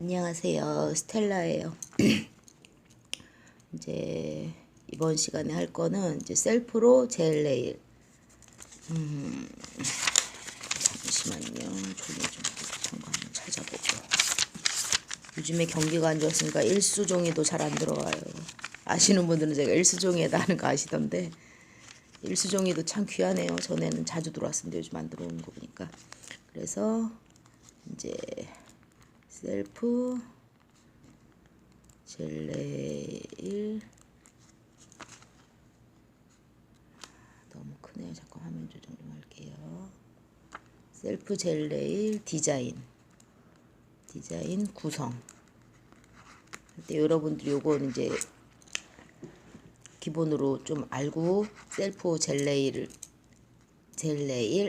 안녕하세요. 스텔라예요. 이제 이번 시간에 할 거는 이제 셀프로 젤 네일. 잠시만요. 종이 좀 비슷한 거 한번 찾아보고. 요즘에 경기가 안 좋았으니까 일수종이도 잘 안 들어와요. 아시는 분들은 제가 일수종이에다 하는 거 아시던데 일수종이도 참 귀하네요. 전에는 자주 들어왔었는데 요즘 안 들어오는 거 보니까. 그래서 이제 셀프 젤 네일 너무 크네요. 잠깐 화면 조정 좀 할게요. 셀프 젤 네일 디자인 구성. 근데 여러분들이 요거는 이제 기본으로 좀 알고 셀프 젤 네일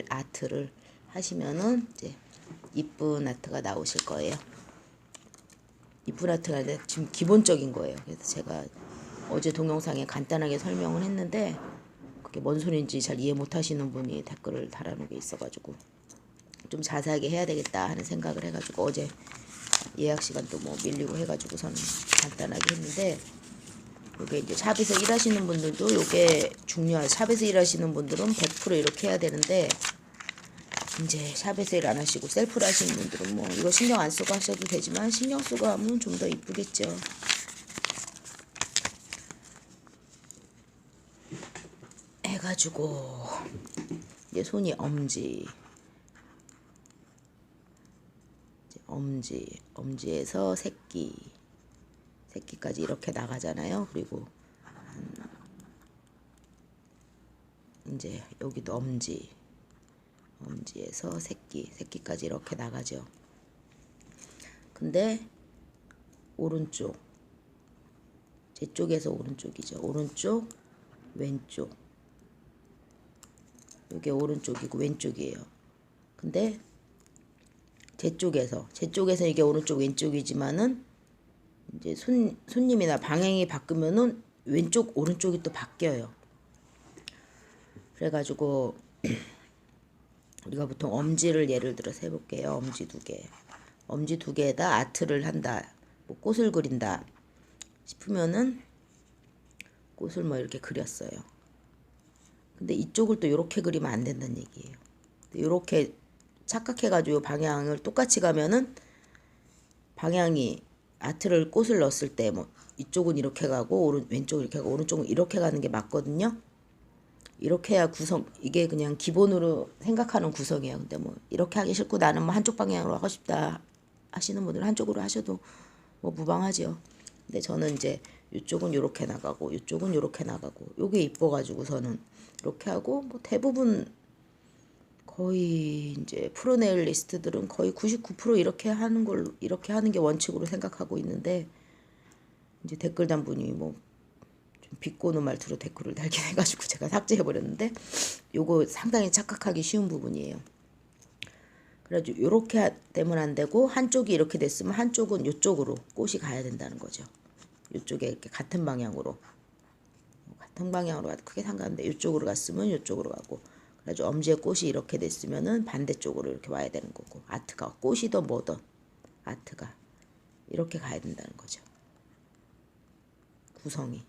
아트를 하시면은 이제 이쁜 아트가 나오실 거예요. 이쁜 아트가 아니라 지금 기본적인 거예요. 그래서 제가 어제 동영상에 간단하게 설명을 했는데 그게 뭔 소리인지 잘 이해 못 하시는 분이 댓글을 달아놓은 게 있어가지고 좀 자세하게 해야 되겠다 하는 생각을 해가지고 어제 예약 시간도 뭐 밀리고 해가지고서는 간단하게 했는데, 요게 이제 샵에서 일하시는 분들도 요게 샵에서 일하시는 분들은 100% 이렇게 해야 되는데, 이제 샵에서 일 안 하시고 셀프로 하시는 분들은 뭐 이거 신경 안 쓰고 하셔도 되지만 신경 쓰고 하면 좀 더 이쁘겠죠. 해가지고 이제 손이 엄지에서 새끼까지 이렇게 나가잖아요. 그리고 이제 여기도 엄지에서 새끼까지 이렇게 나가죠. 근데 오른쪽, 제 쪽에서 오른쪽이죠. 오른쪽, 왼쪽. 이게 오른쪽이고 왼쪽이에요. 근데 제 쪽에서 이게 오른쪽 왼쪽이지만은 이제 손님이나 방향이 바꾸면은 왼쪽 오른쪽이 또 바뀌어요. 그래가지고 우리가 보통 엄지를 예를 들어서 해볼게요. 엄지 두 개에다 아트를 한다, 뭐 꽃을 그린다 싶으면은 꽃을 뭐 이렇게 그렸어요. 근데 이쪽을 또 이렇게 그리면 안 된다는 얘기예요. 이렇게 착각해가지고 방향을 똑같이 가면은 방향이 아트를 꽃을 넣었을 때 뭐 이쪽은 이렇게 가고 왼쪽은 이렇게 가고 오른쪽은 이렇게 가는 게 맞거든요. 이렇게 해야 이게 그냥 기본으로 생각하는 구성이에요. 근데 뭐 이렇게 하기 싫고 나는 뭐 한쪽 방향으로 하고 싶다 하시는 분들은 한쪽으로 하셔도 뭐 무방하지요. 근데 저는 이제 이쪽은 이렇게 나가고 이쪽은 이렇게 나가고 요게 이뻐가지고서는 이렇게 하고, 뭐 대부분 거의 이제 프로네일리스트들은 거의 99% 이렇게 하는 게 원칙으로 생각하고 있는데, 이제 댓글 단 분이 뭐 좀 비꼬는 말투로 댓글을 달긴 해가지고 제가 삭제해 버렸는데, 요거 상당히 착각하기 쉬운 부분이에요. 그래가지고 요렇게 되면 안 되고 한쪽이 이렇게 됐으면 한쪽은 요쪽으로 꽃이 가야 된다는 거죠. 요쪽에 이렇게 같은 방향으로 가도 크게 상관없는데 요쪽으로 갔으면 요쪽으로 가고, 그래가지고 엄지에 꽃이 이렇게 됐으면은 반대쪽으로 이렇게 와야 되는 거고, 아트가 꽃이든 뭐든 아트가 이렇게 가야 된다는 거죠. 구성이,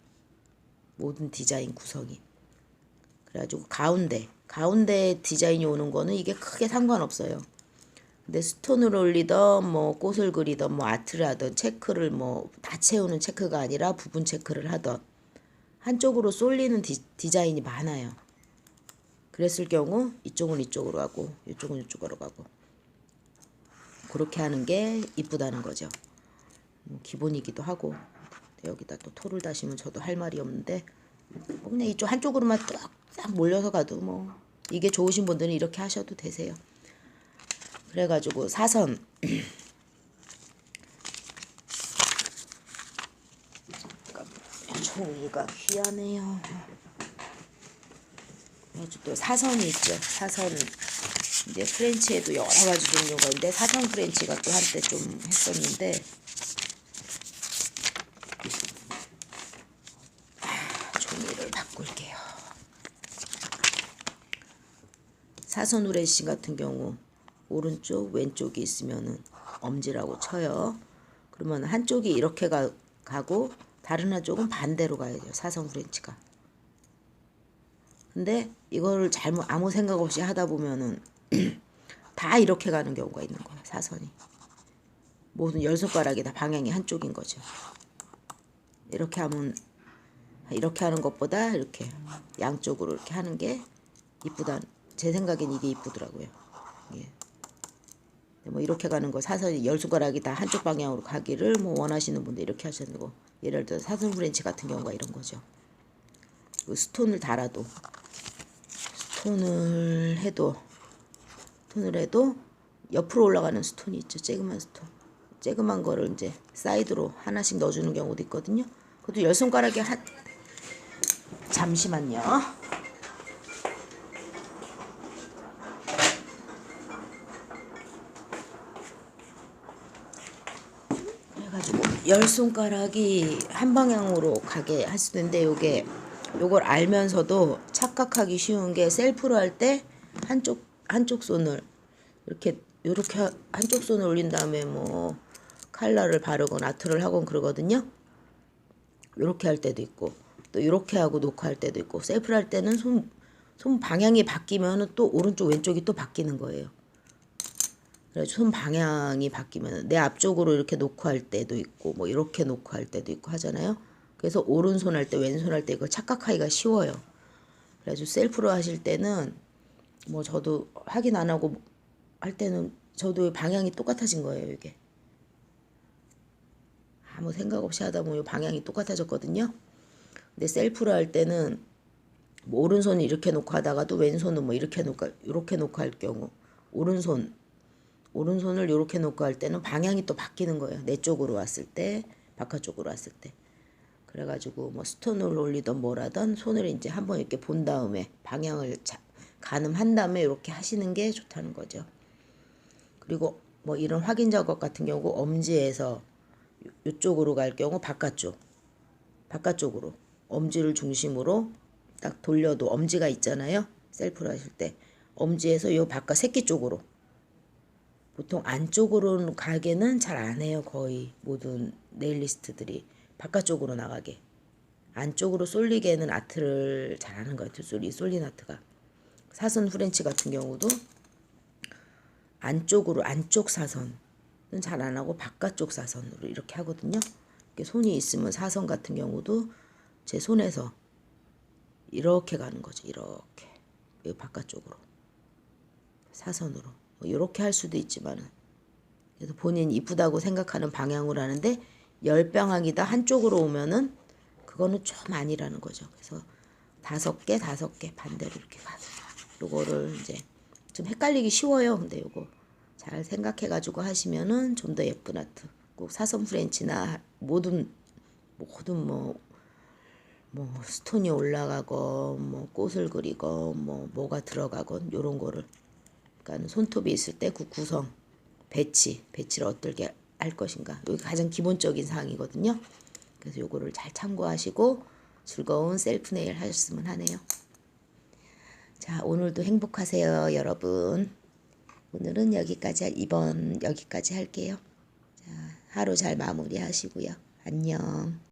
모든 디자인 구성이. 그래가지고 가운데 디자인이 오는 거는 이게 크게 상관없어요. 근데 스톤을 올리던 뭐 꽃을 그리던 뭐 아트를 하던 체크를 뭐 다 채우는 체크가 아니라 부분 체크를 하던 한쪽으로 쏠리는 디자인이 많아요. 그랬을 경우 이쪽은 이쪽으로 가고 이쪽은 이쪽으로 가고 그렇게 하는 게 이쁘다는 거죠. 기본이기도 하고. 여기다 또 토를 다시면 저도 할 말이 없는데, 뭐 그냥 이쪽 한쪽으로만 딱 몰려서 가도 뭐 이게 좋으신 분들은 이렇게 하셔도 되세요. 그래가지고 사선 종이가 귀하네요. 그래가지고 또 사선이 있죠. 사선 이제 프렌치에도 여러 가지 종류가 있는데 사선 프렌치가 또 한때 좀 했었는데, 종이를 바꿀게요. 사선 프렌치 같은 경우 오른쪽 왼쪽이 있으면은 엄지라고 쳐요. 그러면 한쪽이 이렇게 가고 다른 한쪽은 반대로 가야죠. 사선 프렌치가. 근데 이거를 잘못 아무 생각 없이 하다 보면은 다 이렇게 가는 경우가 있는 거예요. 사선이. 모든 10손가락이 다 방향이 한쪽인 거죠. 이렇게 하면 이렇게 하는 것보다 이렇게 양쪽으로 이렇게 하는 게 이쁘다. 제 생각엔 이게 이쁘더라고요. 예. 뭐 이렇게 가는 거 사선이 10손가락이 다 한쪽 방향으로 가기를 뭐 원하시는 분들 이렇게 하시는 거. 예를 들어 사선 프렌치 같은 경우가 이런 거죠. 스톤을 달아도 스톤을 해도 옆으로 올라가는 스톤이 있죠. 쬐그만 스톤. 쬐그만 거를 이제 사이드로 하나씩 넣어주는 경우도 있거든요. 그것도 10손가락에 잠시만요. 그래가지고 10손가락이 한 방향으로 가게 할 수도 있는데 요걸 알면서도 착각하기 쉬운 게 셀프로 할 때 한쪽 손을 이렇게 한쪽 손을 올린 다음에 뭐 칼라를 바르건 아트를 하건 그러거든요. 이렇게 할 때도 있고 또 이렇게 하고 놓고 할 때도 있고 셀프를 할 때는 손 방향이 바뀌면 또 오른쪽 왼쪽이 또 바뀌는 거예요. 그래서 손 방향이 바뀌면 내 앞쪽으로 이렇게 놓고 할 때도 있고 뭐 이렇게 놓고 할 때도 있고 하잖아요. 그래서 오른손 할 때 왼손 할 때 이걸 착각하기가 쉬워요. 그래서 셀프로 하실 때는 뭐 저도 확인 안 하고 할 때는 저도 방향이 똑같아진 거예요. 이게 아무 생각 없이 하다 보면 방향이 똑같아졌거든요. 근데 셀프로 할 때는 뭐 오른손을 이렇게 놓고 하다가도 왼손은 뭐 이렇게 놓고 할 경우 오른손을 이렇게 놓고 할 때는 방향이 또 바뀌는 거예요. 내 쪽으로 왔을 때 바깥쪽으로 왔을 때. 그래가지고 뭐 스톤을 올리던 뭐라던 손을 이제 한번 이렇게 본 다음에 방향을 가늠한 다음에 이렇게 하시는 게 좋다는 거죠. 그리고 뭐 이런 확인 작업 같은 경우 엄지에서 이쪽으로 갈 경우 바깥쪽으로 엄지를 중심으로 딱 돌려도 엄지가 있잖아요. 셀프로 하실 때 엄지에서 요 바깥 새끼 쪽으로 보통 안쪽으로 가게는 잘 안 해요. 거의 모든 네일리스트들이 바깥쪽으로 나가게 안쪽으로 쏠리게는 아트를 잘 하는 것 같아요. 쏠린 아트가 사선 프렌치 같은 경우도 안쪽 사선은 잘 안 하고 바깥쪽 사선으로 이렇게 하거든요. 이렇게 손이 있으면 사선 같은 경우도 제 손에서 이렇게 가는 거죠. 이렇게 바깥쪽으로 사선으로 이렇게 할 수도 있지만 그래서 본인 이쁘다고 생각하는 방향으로 하는데 열방향이다 한쪽으로 오면은 그거는 좀 아니라는 거죠. 그래서 5개 반대로 이렇게 가서 요거를 이제 좀 헷갈리기 쉬워요. 근데 요거 잘 생각해 가지고 하시면은 좀 더 예쁜 아트. 꼭 사선 프렌치나 모든 뭐 스톤이 올라가고 뭐 꽃을 그리고 뭐가 들어가건 요런 거를 그러니까 손톱이 있을 때 그 구성 배치를 어떻게 할 것인가. 여기 가장 기본적인 사항이거든요. 그래서 요거를 잘 참고하시고 즐거운 셀프 네일 하셨으면 하네요. 자, 오늘도 행복하세요, 여러분. 오늘은 이번 여기까지 할게요. 자, 하루 잘 마무리하시고요. 안녕.